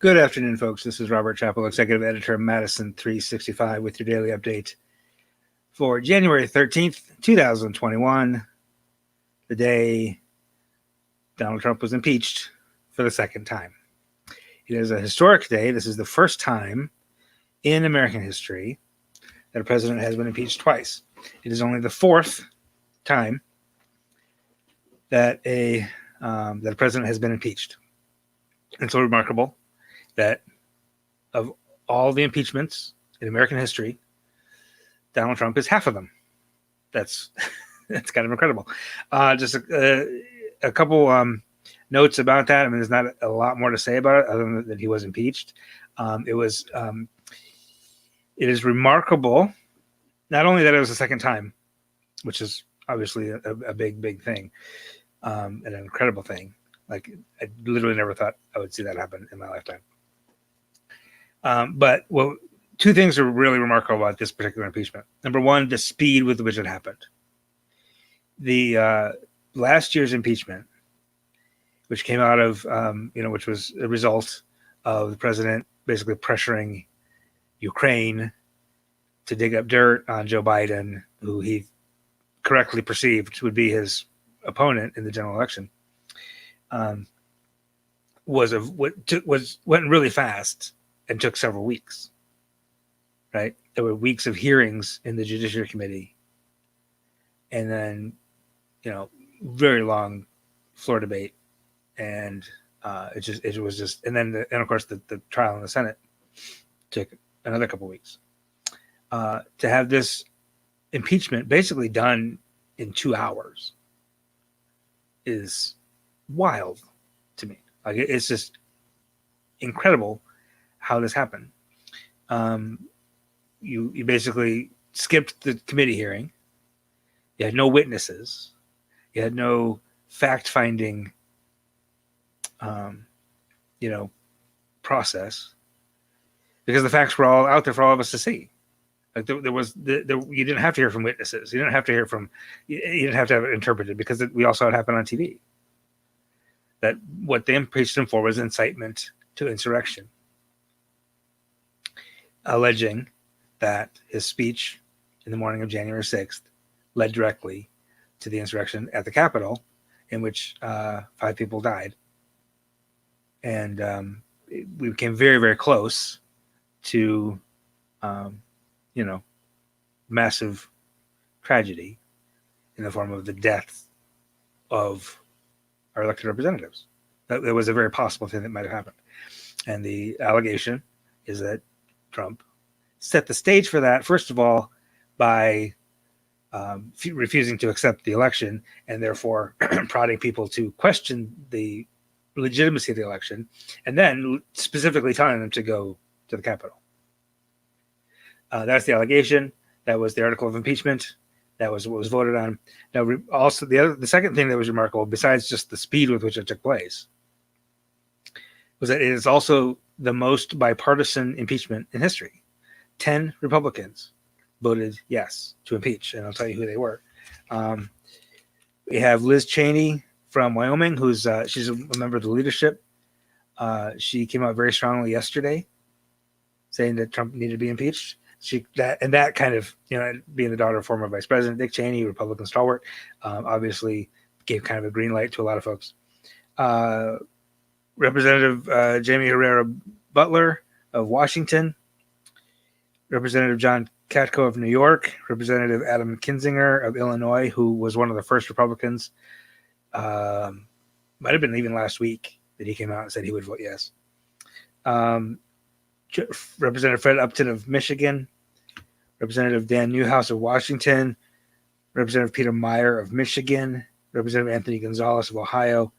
Good afternoon, folks. This is Robert Chappell, Executive Editor of Madison365 with your daily update for January 13th, 2021, the day Donald Trump was impeached for the second time. It is a historic day. This is the first time in American history that a president has been impeached twice. It is only the fourth time that a president has been impeached. It's so remarkable that of all the impeachments in American history, Donald Trump is half of them. That's kind of incredible. Just a couple notes about that. I mean, there's not a lot more to say about it other than that he was impeached. It is remarkable, not only that it was the second time, which is obviously a big thing, and an incredible thing. Like, I literally never thought I would see that happen in my lifetime. But two things are really remarkable about this particular impeachment. Number one, the speed with which it happened. The last year's impeachment, which came out of, which was a result of the president basically pressuring Ukraine to dig up dirt on Joe Biden, who he correctly perceived would be his opponent in the general election, went really fast and took several weeks. Right, there were weeks of hearings in the Judiciary Committee, and then, very long floor debate, and it was just, and then of course the trial in the Senate took another couple weeks. To have this impeachment basically done in 2 hours is wild to me. Like, it's just incredible how this happened. You basically skipped the committee hearing. You had no witnesses. You had no fact-finding, process, because the facts were all out there for all of us to see. Like, you didn't have to hear from witnesses. You didn't have to have it interpreted, because we also had it happen on TV. That what they impeached him for was incitement to insurrection, alleging that his speech in the morning of January 6th led directly to the insurrection at the Capitol, in which 5 people died. And we became very, very close to, massive tragedy in the form of the death of our elected representatives. That was a very possible thing that might have happened. And the allegation is that Trump set the stage for that, first of all, by refusing to accept the election, and therefore prodding people to question the legitimacy of the election, and then specifically telling them to go to the Capitol. That's the allegation. That was the article of impeachment. That was what was voted on. Now, also the second thing that was remarkable, besides just the speed with which it took place, was that it is also the most bipartisan impeachment in history. 10 Republicans voted yes to impeach, and I'll tell you who they were. We have Liz Cheney from Wyoming, who's she's a member of the leadership. She came out very strongly yesterday, saying that Trump needed to be impeached. That kind of, being the daughter of former Vice President Dick Cheney, Republican stalwart, obviously gave kind of a green light to a lot of folks. Representative Jamie Herrera Butler of Washington, Representative John Katko of New York, Representative Adam Kinzinger of Illinois, who was one of the first Republicans, might have been even last week that he came out and said he would vote yes. Representative Fred Upton of Michigan, Representative Dan Newhouse of Washington, Representative Peter Meyer of Michigan, Representative Anthony Gonzalez of Ohio,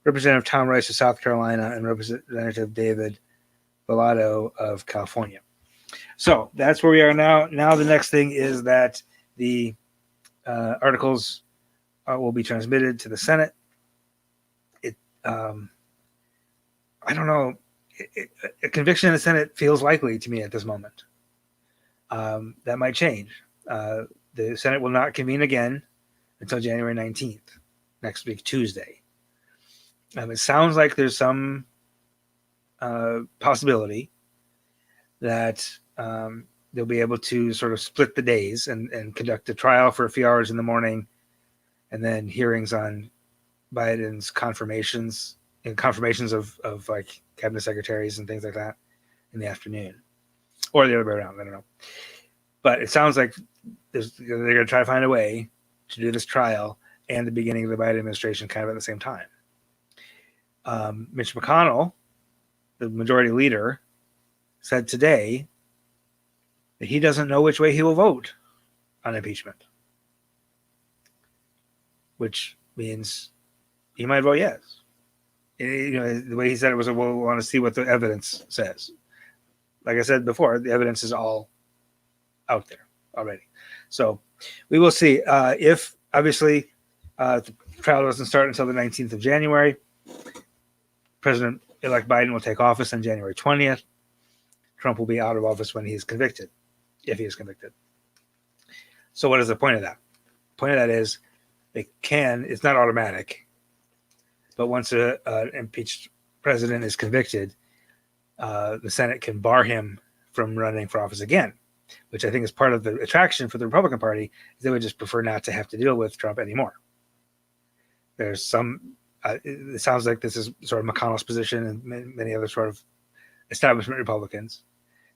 Representative Tom Rice of South Carolina, and Representative David Vallado of California. So that's where we are now. Now the next thing is that the articles will be transmitted to the Senate. I don't know. A conviction in the Senate feels likely to me at this moment. That might change. The Senate will not convene again until January 19th, next week, Tuesday. It sounds like there's some possibility that they'll be able to sort of split the days and conduct a trial for a few hours in the morning, and then hearings on Biden's confirmations of like cabinet secretaries and things like that in the afternoon, or the other way around. I don't know. But it sounds like they're going to try to find a way to do this trial and the beginning of the Biden administration kind of at the same time. Mitch McConnell, the majority leader, said today that he doesn't know which way he will vote on impeachment, which means he might vote yes. You know, the way he said it was, well, we want to see what the evidence says. Like I said before, the evidence is all out there already. So we will see. If obviously the trial doesn't start until the 19th of January, President-elect Biden will take office on January 20th. Trump will be out of office when he is convicted, if he is convicted. So what is the point of that? The point of that is it's not automatic, but once an impeached president is convicted, the Senate can bar him from running for office again, which I think is part of the attraction for the Republican Party. Is they would just prefer not to have to deal with Trump anymore. There's some, it sounds like this is sort of McConnell's position and many other sort of establishment Republicans,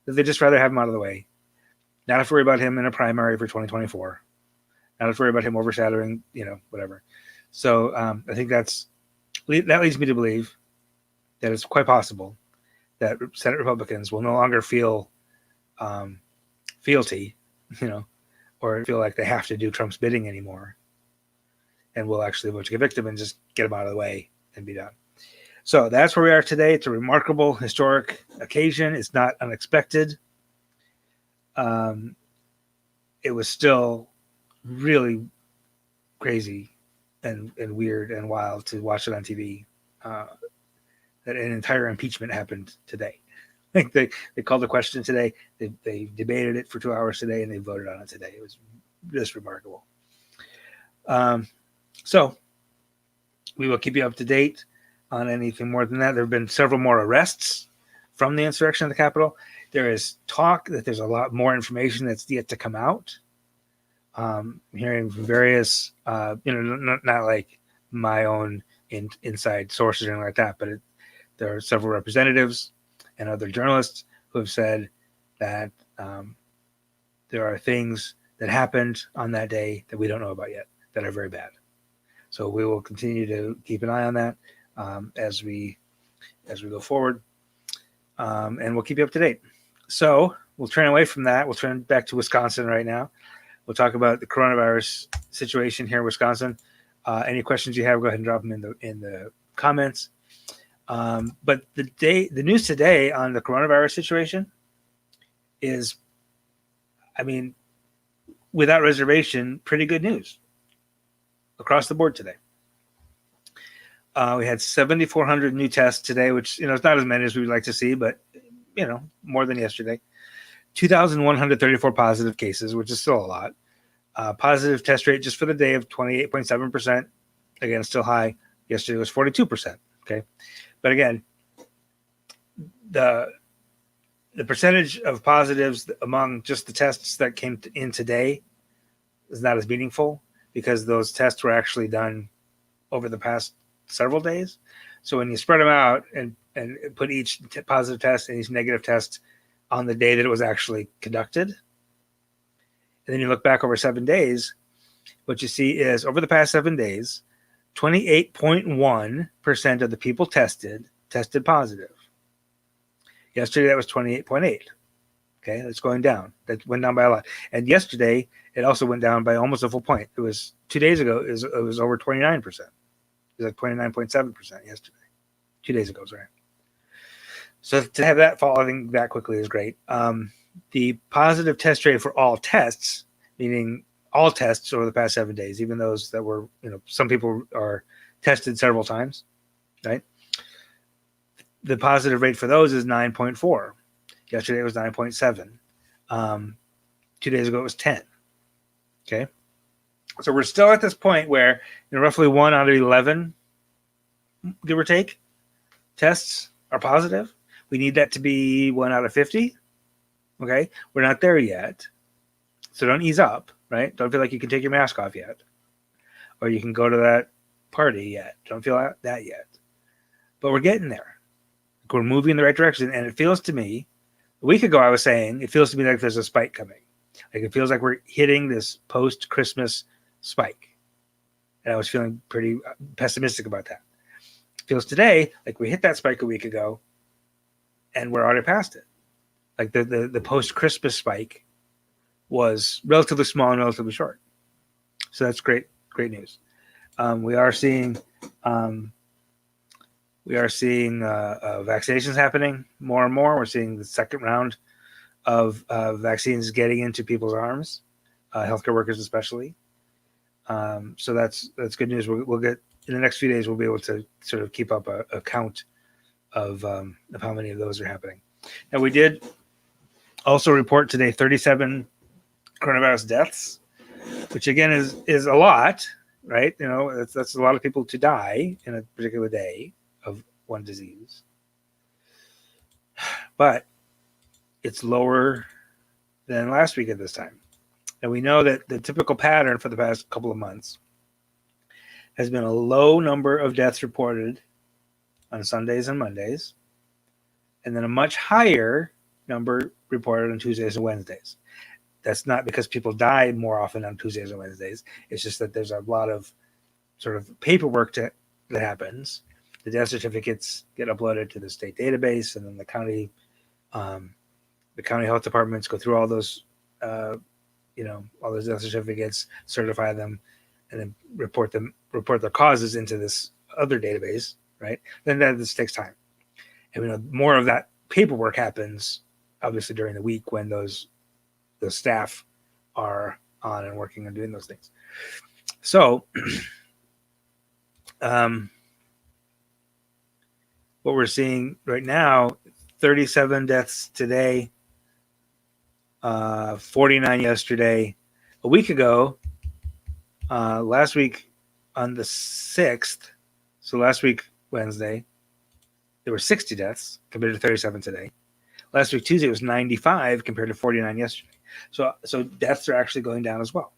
that they just rather have him out of the way, not have to worry about him in a primary for 2024, not have to worry about him overshadowing, whatever. So I think that leads me to believe that it's quite possible that Senate Republicans will no longer feel fealty, or feel like they have to do Trump's bidding anymore, and will actually vote to convict him and just get him out of the way and be done. So that's where we are today. It's a remarkable, historic occasion. It's not unexpected. It was still really crazy and weird and wild to watch it on TV. That an entire impeachment happened today. Like they called the question today. They debated it for 2 hours today, and they voted on it today. It was just remarkable. So we will keep you up to date on anything more than that. There have been several more arrests from the insurrection at the Capitol. There is talk that there's a lot more information that's yet to come out. Hearing from various, not like my own inside sources or anything like that, but there are several representatives and other journalists who have said that there are things that happened on that day that we don't know about yet that are very bad. So we will continue to keep an eye on that as we go forward, and we'll keep you up to date. So we'll turn away from that. We'll turn back to Wisconsin right now. We'll talk about the coronavirus situation here in Wisconsin. Any questions you have, go ahead and drop them in the comments. But the news today on the coronavirus situation is, without reservation, pretty good news across the board today. We had 7,400 new tests today, which is not as many as we would like to see, but more than yesterday. 2,134 positive cases, which is still a lot. Positive test rate just for the day of 28.7%. Again, still high. Yesterday was 42%. Okay, but again, the percentage of positives among just the tests that came in today is not as meaningful because those tests were actually done over the past several days. So when you spread them out and put each positive test and each negative test on the day that it was actually conducted, and then you look back over 7 days, what you see is over the past 7 days, 28.1% of the people tested positive. Yesterday, that was 28.8. Okay, that's going down. That went down by a lot. And yesterday, it also went down by almost a full point. It was 2 days ago, it was over 29%. It was like 29.7% yesterday. 2 days ago, sorry. So to have that falling that quickly is great. The positive test rate for all tests, meaning all tests over the past 7 days, even those that were, some people are tested several times, right? The positive rate for those is 9.4. Yesterday it was 9.7. 2 days ago it was 10. Okay. So we're still at this point where roughly 1 out of 11, give or take, tests are positive, We need that to be 1 out of 50. Okay, we're not there yet, so don't ease up, right? Don't feel like you can take your mask off yet, or you can go to that party yet. Don't feel that yet, but we're getting there. We're moving in the right direction, and it feels to me. A week ago, I was saying it feels to me like there's a spike coming. Like it feels like we're hitting this post-Christmas spike, and I was feeling pretty pessimistic about that. It feels today like we hit that spike a week ago, and we're already past it. Like the post-Christmas spike was relatively small and relatively short. So that's great news. We are seeing vaccinations happening more and more. We're seeing the second round of vaccines getting into people's arms, healthcare workers especially. So that's good news. We'll get in the next few days. We'll be able to sort of keep up a count of how many of those are happening. And we did also report today 37 coronavirus deaths, which again is a lot, right? You know, that's a lot of people to die in a particular day of one disease. But it's lower than last week at this time. And we know that the typical pattern for the past couple of months has been a low number of deaths reported on Sundays and Mondays, and then a much higher number reported on Tuesdays and Wednesdays. That's not because people die more often on Tuesdays and Wednesdays. It's just that there's a lot of sort of paperwork that happens. The death certificates get uploaded to the state database, and then the county health departments go through all those, all those death certificates, certify them, and then report their causes into this other database, right? Then this takes time, and we know more of that paperwork happens obviously during the week when the staff are on and working on doing those things. So, what we're seeing right now, 37 deaths today, 49 yesterday. A week ago, last week on the 6th, so last week, Wednesday, there were 60 deaths compared to 37 today. Last week, Tuesday, was 95 compared to 49 yesterday. So deaths are actually going down as well.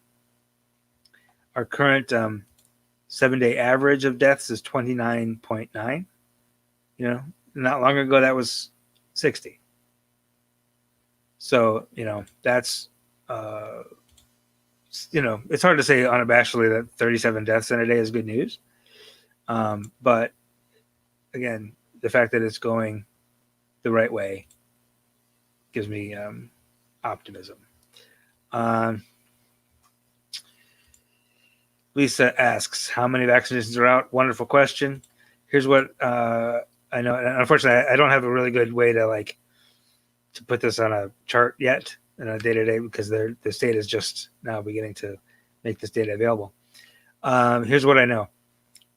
Our current 7-day average of deaths is 29.9. You know, not long ago that was 60. So, that's, it's hard to say unabashedly that 37 deaths in a day is good news. But again, the fact that it's going the right way gives me optimism. Lisa asks, how many vaccinations are out? Wonderful question. Here's what I know. And unfortunately, I don't have a really good way to put this on a chart yet in a day-to-day because the state is just now beginning to make this data available. Here's what I know.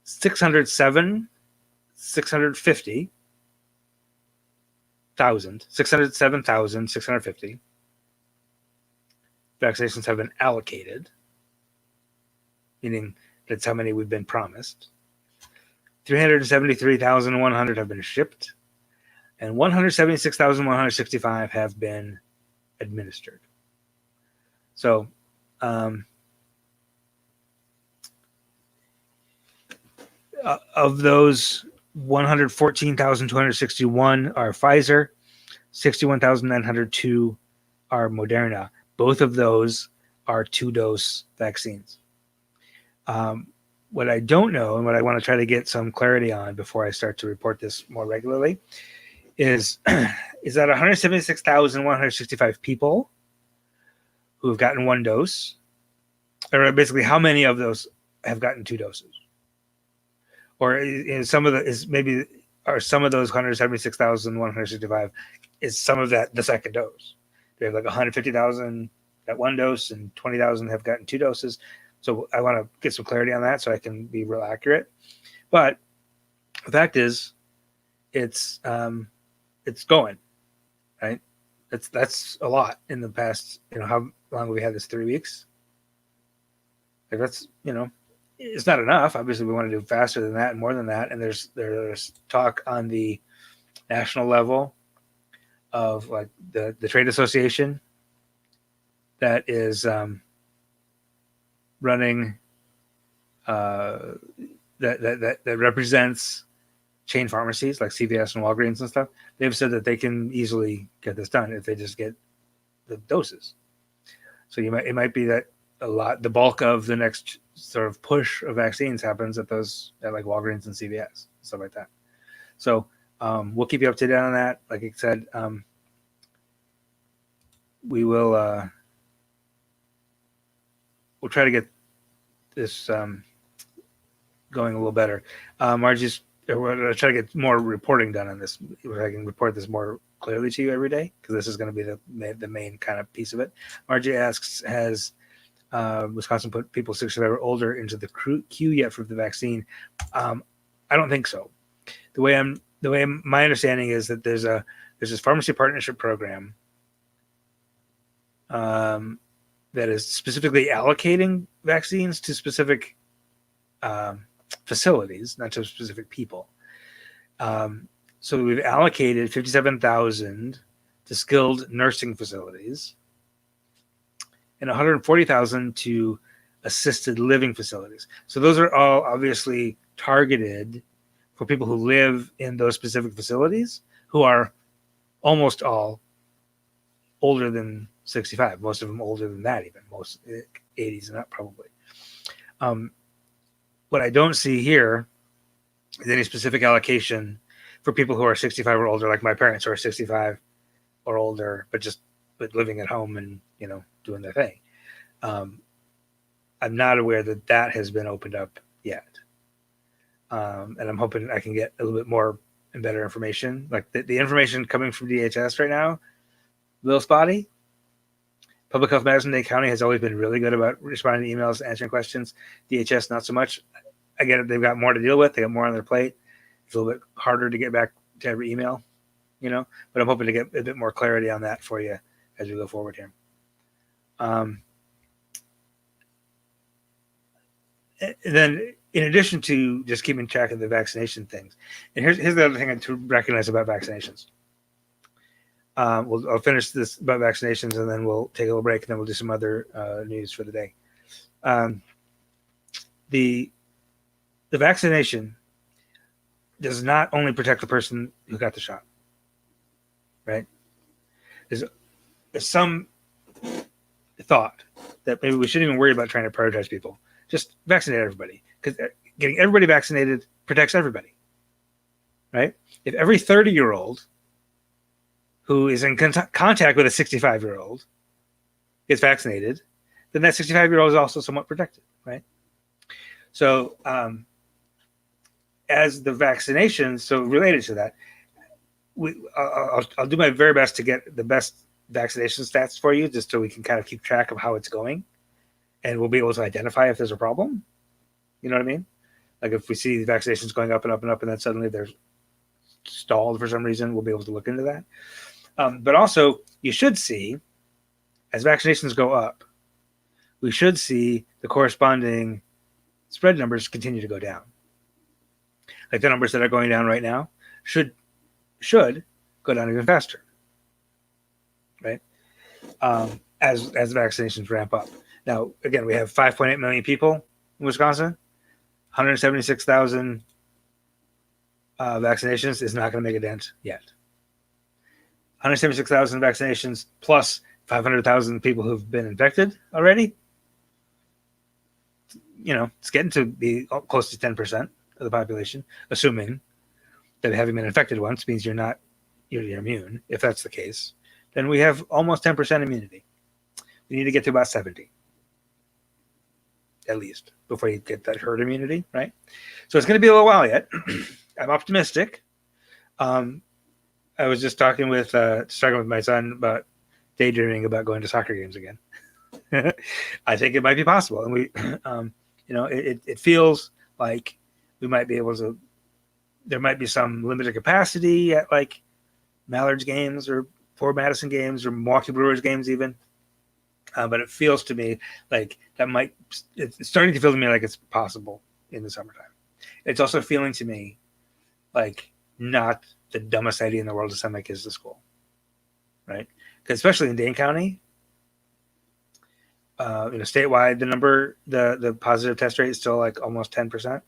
607,650 vaccinations have been allocated, meaning that's how many we've been promised. 373,100 have been shipped, and 176,165 have been administered. So, of those, 114,261 are Pfizer, 61,902 are Moderna. Both of those are 2-dose vaccines. What I don't know, and what I want to try to get some clarity on before I start to report this more regularly, is that 176,165 people who have gotten 1 dose, or basically how many of those have gotten 2 doses? Or some of those 176,165 is some of that the second dose? They have 150,000 at 1 dose and 20,000 have gotten 2 doses. So I want to get some clarity on that so I can be real accurate. But the fact is, it's going, right? That's a lot in the past. How long have we had this? 3 weeks. That's it's not enough. Obviously, we want to do faster than that and more than that. And there's talk on the national level of like the trade association that is running that represents chain pharmacies like CVS and Walgreens and stuff. They've said that they can easily get this done if they just get the doses. So it might be that the bulk of the next sort of push of vaccines happens at like Walgreens and CVS, stuff like that. So we'll keep you up to date on that. Like I said, we will we'll try to get this going a little better. Margie's we're going to try to get more reporting done on this. I can report this more clearly to you every day, because this is going to be the main kind of piece of it. Margie asks, has Wisconsin put people 65 or older into the queue yet for the vaccine? I don't think so. My understanding is that there's this pharmacy partnership program that is specifically allocating vaccines to specific facilities, not to specific people. So we've allocated 57,000 to skilled nursing facilities and 140,000 to assisted living facilities. So those are all obviously targeted for people who live in those specific facilities, who are almost all older than 65. Most of them older than that, even most 80s and up probably. What I don't see here is any specific allocation for people who are 65 or older, like my parents who are 65 or older, but living at home and doing their thing. I'm not aware that has been opened up yet, and I'm hoping I can get a little bit more and better information. Like the information coming from DHS right now, a little spotty. Public Health Madison-Dade County has always been really good about responding to emails, answering questions. DHS, not so much. I get it. They've got more to deal with. They got more on their plate. It's a little bit harder to get back to every email, but I'm hoping to get a bit more clarity on that for you as we go forward here. And then in addition to just keeping track of the vaccination things, and here's the other thing to recognize about vaccinations. I'll finish this about vaccinations, and then we'll take a little break, and then we'll do some other news for the day. The vaccination does not only protect the person who got the shot, right? There's some thought that maybe we shouldn't even worry about trying to prioritize people. Just vaccinate everybody, because getting everybody vaccinated protects everybody, right? If every 30-year-old who is in contact with a 65-year-old gets vaccinated, then that 65-year-old is also somewhat protected, right? So as the vaccinations, so related to that, I'll do my very best to get the best vaccination stats for you, just so we can kind of keep track of how it's going, and we'll be able to identify if there's a problem. You know what I mean? Like if we see the vaccinations going up and up and up, and then suddenly they're stalled for some reason, we'll be able to look into that. But also, you should see, as vaccinations go up, we should see the corresponding spread numbers continue to go down. Like the numbers that are going down right now should go down even faster, right? As vaccinations ramp up. Now, again, we have 5.8 million people in Wisconsin. 176,000 vaccinations is not going to make a dent yet. 176,000 vaccinations plus 500,000 people who've been infected already. It's getting to be close to 10% of the population, assuming that having been infected once means you're immune. If that's the case, then we have almost 10% immunity. We need to get to about 70, at least, before you get that herd immunity, right? So it's going to be a little while yet. I'm optimistic. I was just talking with my son about daydreaming about going to soccer games again. I think it might be possible, and we, it feels like we might be able to. There might be some limited capacity at like Mallard's games or Fort Madison games or Milwaukee Brewers games even, but it feels to me like it's starting to feel to me like it's possible in the summertime. It's also feeling to me like not the dumbest idea in the world to send my kids to school. right? Because especially in Dane County, statewide, the positive test rate is still like almost 10%.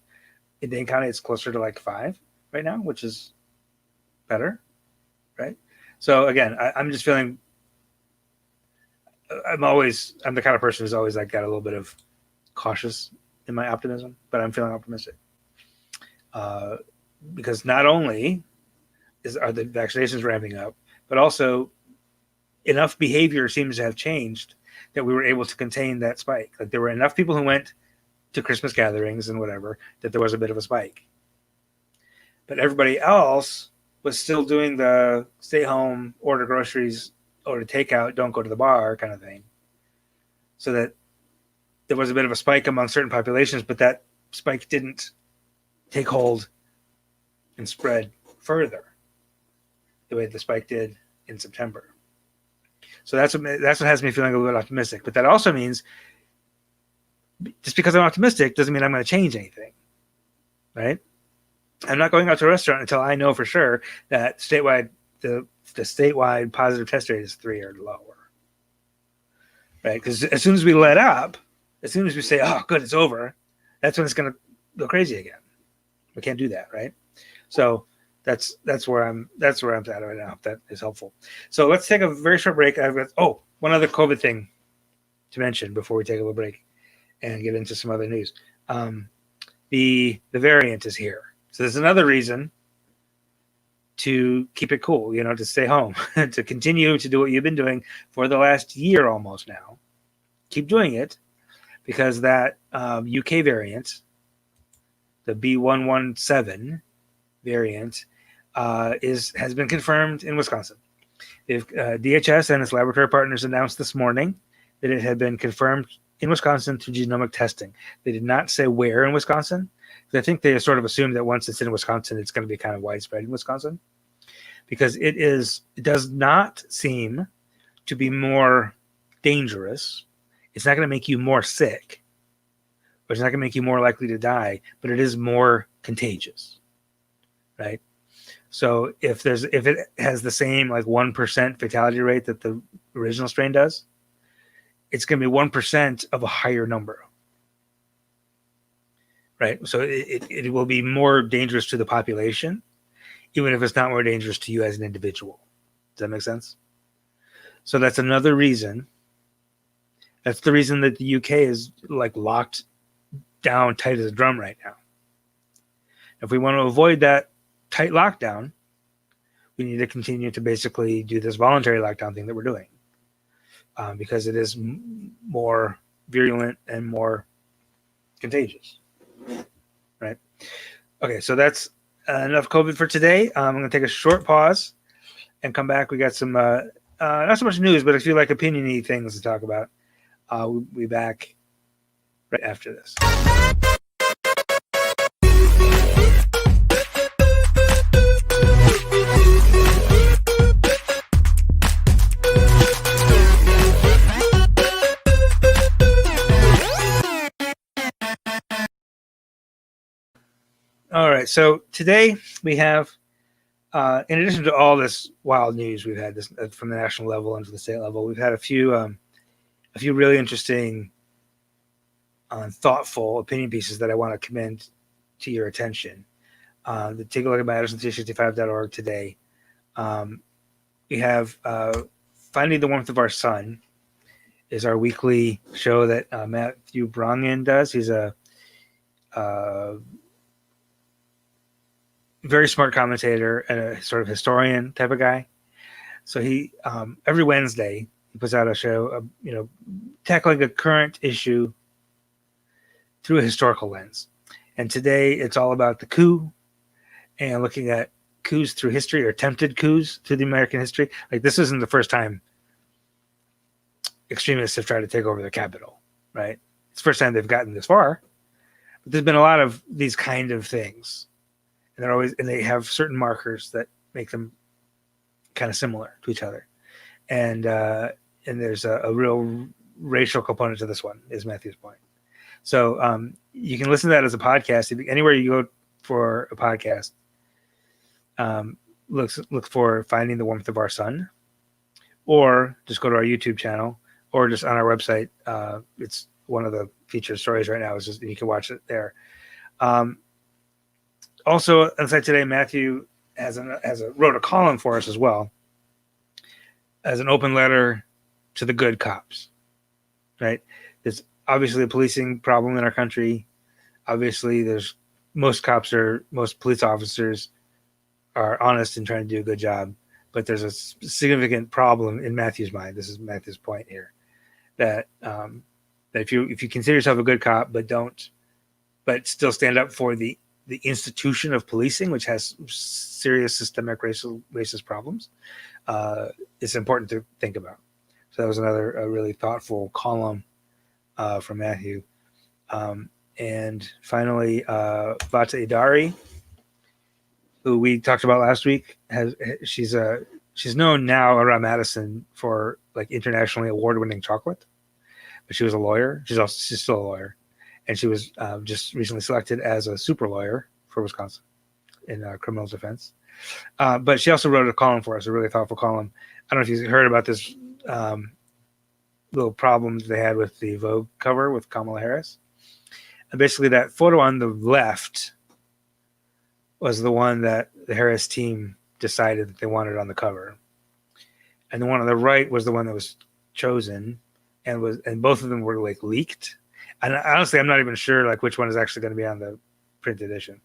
In Dane County, it's closer to like 5 right now, which is better, right? So again, I'm just feeling. I'm the kind of person who's always like got a little bit of cautious in my optimism, but I'm feeling optimistic because not only are the vaccinations ramping up, but also enough behavior seems to have changed that we were able to contain that spike. Like there were enough people who went to Christmas gatherings and whatever that there was a bit of a spike, but everybody else was still doing the stay home, order groceries, order takeout, don't go to the bar kind of thing. So that there was a bit of a spike among certain populations, but that spike didn't take hold and spread further the way the spike did in September. So that's what has me feeling a little bit optimistic. But that also means just because I'm optimistic doesn't mean I'm going to change anything, right? I'm not going out to a restaurant until I know for sure that statewide the statewide positive test rate is 3 or lower, right? Because as soon as we let up, as soon as we say, "Oh, good, it's over," that's when it's going to go crazy again. We can't do that, right? So that's where I'm at right now. If that is helpful. So let's take a very short break. I've got one other COVID thing to mention before we take a little break and get into some other news. The variant is here, so there's another reason to keep it cool. To stay home, to continue to do what you've been doing for the last year almost now. Keep doing it. Because that UK variant, the B117 variant, has been confirmed in Wisconsin. DHS and its laboratory partners announced this morning that it had been confirmed in Wisconsin through genomic testing. They did not say where in Wisconsin. I think they sort of assumed that once it's in Wisconsin, it's going to be kind of widespread in Wisconsin. Because it does not seem to be more dangerous. It's not going to make you more sick, but it's not going to make you more likely to die, but it is more contagious, right? So if it has the same like 1% fatality rate that the original strain does, it's going to be 1% of a higher number, right? So it will be more dangerous to the population, even if it's not more dangerous to you as an individual. Does that make sense? So that's another reason. That's the reason that the UK is like locked down tight as a drum right now. If we want to avoid that tight lockdown, we need to continue to basically do this voluntary lockdown thing that we're doing because it is more virulent and more contagious, right? Okay, so that's enough COVID for today. I'm going to take a short pause and come back. We got some, not so much news, but a few like opinion-y things to talk about. We'll be back right after this. All right, so today we have, in addition to all this wild news we've had this, from the national level and to the state level, we've had a few really interesting, thoughtful opinion pieces that I want to commend to your attention. Take a look at Madison365.org today. We have Finding the Warmth of Our Sun is our weekly show that Matthew Brongin does. He's a very smart commentator and a sort of historian type of guy. So he every Wednesday he puts out a show, tackling a current issue through a historical lens. And today it's all about the coup and looking at coups through history or attempted coups through the American history. Like this isn't the first time extremists have tried to take over the Capitol, right? It's the first time they've gotten this far. But there's been a lot of these kind of things. And they have certain markers that make them kind of similar to each other. And there's a real racial component to this one, is Matthew's point. So you can listen to that as a podcast. Anywhere you go for a podcast, look for Finding the Warmth of Our Sun or just go to our YouTube channel, or just on our website. It's one of the featured stories right now. Is just you can watch it there. Also, on the site today, Matthew wrote a column for us as well, as an open letter to the good cops. Right? There's obviously a policing problem in our country. Obviously, most police officers are honest and trying to do a good job, but there's a significant problem in Matthew's mind. This is Matthew's point here, that if you consider yourself a good cop, but still stand up for the institution of policing, which has serious systemic racist problems, it's important to think about. So that was another really thoughtful column from Matthew. And finally, Vata Adari, who we talked about last week, she's known now around Madison for like internationally award-winning chocolate, but she was a lawyer. She's still a lawyer, and she was just recently selected as a super lawyer for Wisconsin in criminal defense. But she also wrote a column for us, a really thoughtful column. I don't know if you heard about this little problem they had with the Vogue cover with Kamala Harris. And basically, that photo on the left was the one that the Harris team decided that they wanted on the cover, and the one on the right was the one that was chosen, and both of them were like leaked. And honestly, I'm not even sure like which one is actually going to be on the print edition,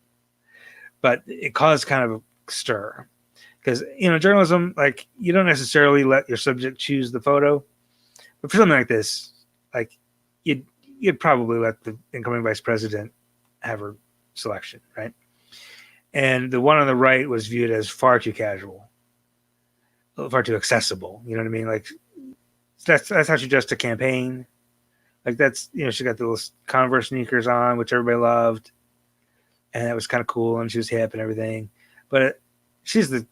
but it caused kind of a stir because journalism, like, you don't necessarily let your subject choose the photo, but for something like this, like you'd probably let the incoming vice president have her selection, right? And the one on the right was viewed as far too casual, far too accessible. You know what I mean? Like that's how she dressed to campaign. Like that's, she got the little Converse sneakers on, which everybody loved, and it was kind of cool, and she was hip and everything. But she's the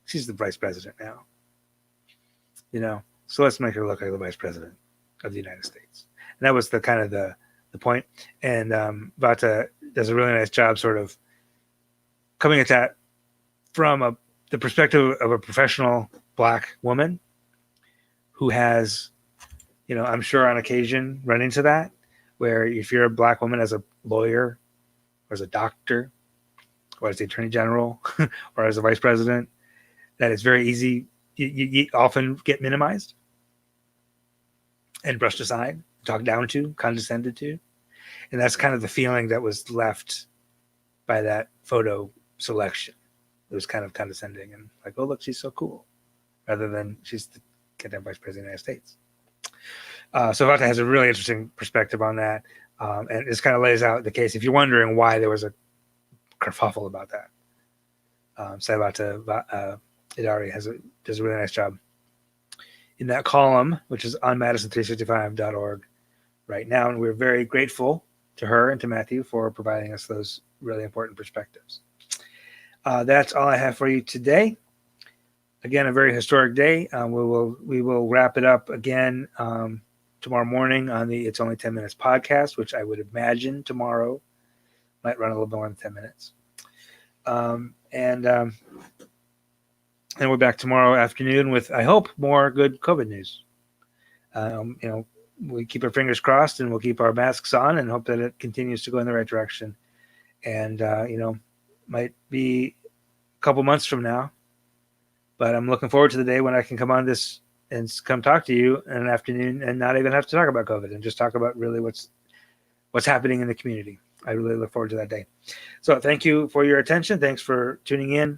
vice president now, So let's make her look like the vice president of the United States. And that was the kind of the point. And Vata does a really nice job, sort of coming at that from the perspective of a professional Black woman who has, I'm sure on occasion run into that, where if you're a Black woman as a lawyer or as a doctor or as the attorney general or as a vice president, that it's very easy. You often get minimized and brushed aside, talked down to, condescended to. And that's kind of the feeling that was left by that photo selection. It was kind of condescending and like, oh, look, she's so cool, rather than she's the goddamn vice president of the United States. So Vata has a really interesting perspective on that. And this kind of lays out the case. If you're wondering why there was a kerfuffle about that, Vata Adari does a really nice job in that column, which is on Madison365.org right now. And we're very grateful to her and to Matthew for providing us those really important perspectives. That's all I have for you today. Again, a very historic day. We will wrap it up again tomorrow morning on the It's Only 10 Minutes podcast, which I would imagine tomorrow might run a little bit more than 10 minutes. And we're back tomorrow afternoon with, I hope, more good COVID news. We keep our fingers crossed and we'll keep our masks on and hope that it continues to go in the right direction. And, might be a couple months from now, but I'm looking forward to the day when I can come on this and come talk to you in an afternoon and not even have to talk about COVID and just talk about really what's happening in the community. I really look forward to that day. So thank you for your attention. Thanks for tuning in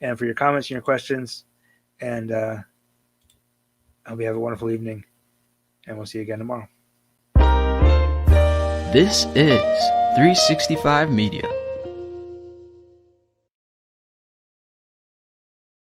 and for your comments and your questions. And I hope you have a wonderful evening, and we'll see you again tomorrow. This is 365 Media.